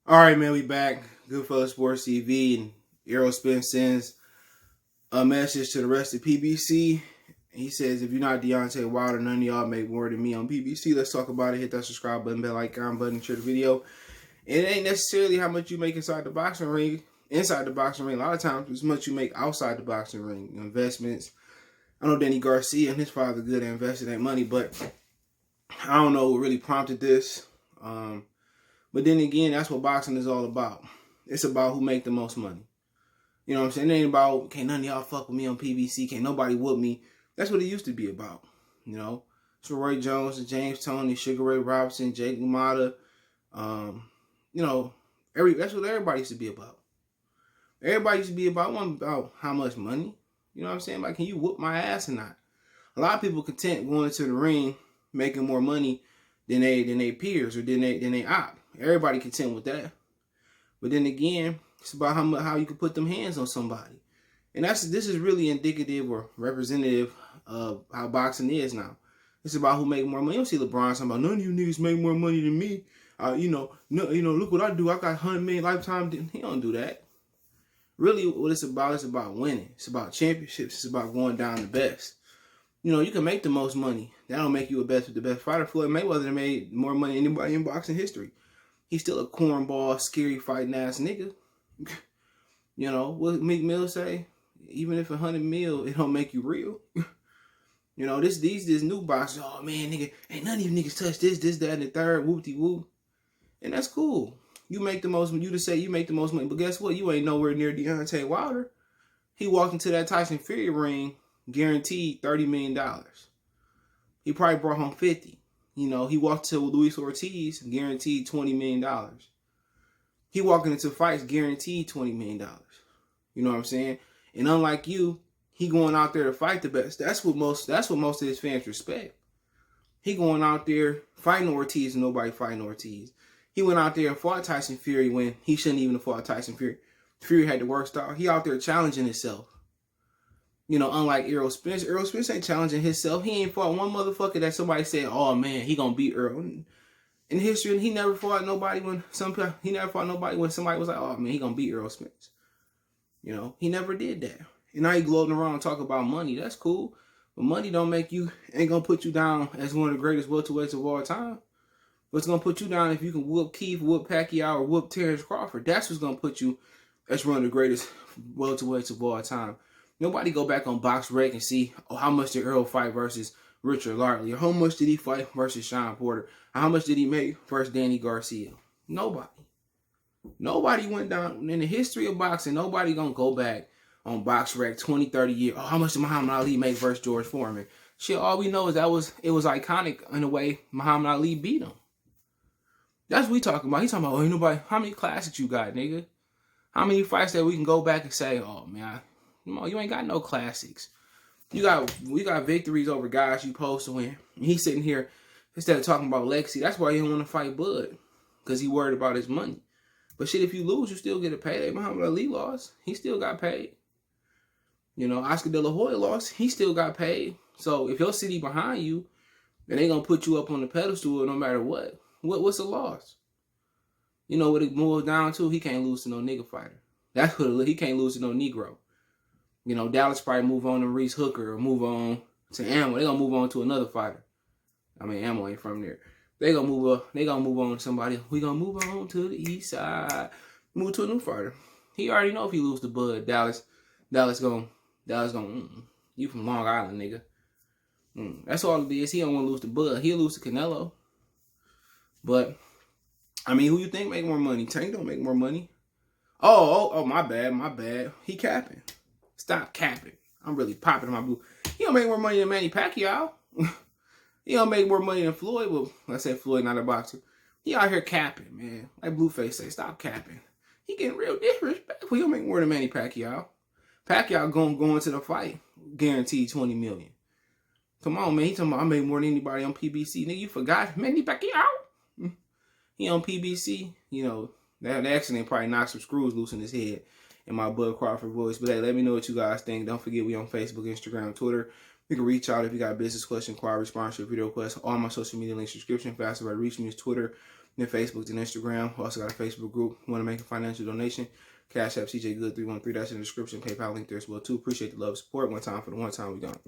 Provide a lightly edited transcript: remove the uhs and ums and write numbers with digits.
All right, man, we back. Goodfellas Sports TV, and Errol Spence sends a message to the rest of PBC. He says, if you're not Deontay Wilder, none of y'all make more than me on PBC. Let's talk about it. Hit that subscribe button, bell icon button, share the video. And it ain't necessarily how much you make inside the boxing ring. Inside the boxing ring, a lot of times, it's much you make outside the boxing ring. Investments. I know Danny Garcia and his father good at investing that money, but I don't know what really prompted this. But then again, that's what boxing is all about. It's about who make the most money. You know what I'm saying? It ain't about, can't none of y'all fuck with me on PBC. Can't nobody whoop me. That's what it used to be about. You know? It's Roy Jones and James Toney, Sugar Ray Robinson, Jake LaMotta. That's what everybody used to be about. Everybody used to be about how much money. You know what I'm saying? Like, can you whoop my ass or not? A lot of people content going into the ring making more money than they peers or than they op. Everybody content with that. But then again, it's about how you can put them hands on somebody. And this is really indicative or representative of how boxing is now. It's about who make more money. You don't see LeBron talking about none of you niggas make more money than me. Look what I do. I got 100 million lifetime. He don't do that. Really, what it's about winning. It's about championships. It's about going down the best. You know, you can make the most money. That don't make you the best fighter. Floyd Mayweather made more money than anybody in boxing history. He's still a cornball, scary fighting ass nigga. You know, what Meek Mill say? Even if 100 mil, it don't make you real. You know, this new boxers, oh man, nigga, ain't none of you niggas touch this, that, and the third, whoop-de-whoop. And that's cool. You make the most money, but guess what? You ain't nowhere near Deontay Wilder. He walked into that Tyson Fury ring, guaranteed $30 million. He probably brought home 50. You know, he walked to Luis Ortiz, guaranteed $20 million. He walking into fights, guaranteed $20 million. You know what I'm saying? And unlike you, he going out there to fight the best. That's what most of his fans respect. He going out there fighting Ortiz and nobody fighting Ortiz. He went out there and fought Tyson Fury when he shouldn't even have fought Tyson Fury. Fury had the worst style. He out there challenging himself. You know, unlike Errol Spence. Errol Spence ain't challenging himself. He ain't fought one motherfucker that somebody said, oh man, he gonna beat Errol. In history, he never fought nobody when somebody was like, oh man, he gonna beat Errol Spence. You know, he never did that. And now he gloating around and talk about money. That's cool. But money ain't gonna put you down as one of the greatest welterweights of all time. What's gonna put you down if you can whoop Keith, whoop Pacquiao, or whoop Terrence Crawford? That's what's gonna put you as one of the greatest welterweights of all time. Nobody go back on BoxRec and see, how much did Errol fight versus Richard Lartley? Or how much did he fight versus Sean Porter? Or how much did he make versus Danny Garcia? Nobody. Nobody went down. In the history of boxing, nobody going to go back on BoxRec 20, 30 years. Oh, how much did Muhammad Ali make versus George Foreman? Shit, all we know is it was iconic in the way Muhammad Ali beat him. That's what we talking about. He talking about, ain't nobody, how many classics you got, nigga? How many fights that we can go back and say, oh, man, you ain't got no classics. We got victories over guys you supposed to win. And he's sitting here, instead of talking about legacy, that's why he don't want to fight Bud. Because he worried about his money. But shit, if you lose, you still get a payday. Muhammad Ali lost. He still got paid. You know, Oscar De La Hoya lost. He still got paid. So if your city behind you, then they going to put you up on the pedestal no matter what. What's the loss? You know what it boils down to? He can't lose to no nigga fighter. That's what he can't lose to no Negro. You know, Dallas probably move on to Reese Hooker or move on to Ammo. They're going to move on to another fighter. I mean, Ammo ain't from there. They're going to move on to somebody. We going to move on to the east side. Move to a new fighter. He already know if he lose to Bud, Dallas going, you from Long Island, nigga. That's all it is. He don't want to lose to Bud. He'll lose to Canelo. But, I mean, who you think make more money? Tank don't make more money. Oh, my bad. He capping. Stop capping. I'm really popping my blue. He don't make more money than Manny Pacquiao. He don't make more money than Floyd. Well, let's say Floyd not a boxer. He out here capping, man. Like Blueface say, stop capping. He getting real disrespectful. He don't make more than Manny Pacquiao. Pacquiao going to the fight, guaranteed $20 million. Come on, man. He talking about I make more than anybody on PBC. Nigga, you forgot Manny Pacquiao? He on PBC. You know, that accident probably knocked some screws loose in his head in my Bud Crawford voice. But hey, let me know what you guys think. Don't forget we on Facebook, Instagram, Twitter. You can reach out if you got a business question, inquiry, sponsorship, video request. All my social media links, description. Faster way to reach me is Twitter, then Facebook, then Instagram. Also got a Facebook group. Want to make a financial donation? Cash App CJ Good 313. That's in the description. PayPal link there as well too. Appreciate the love and support. One time for the one time we gone.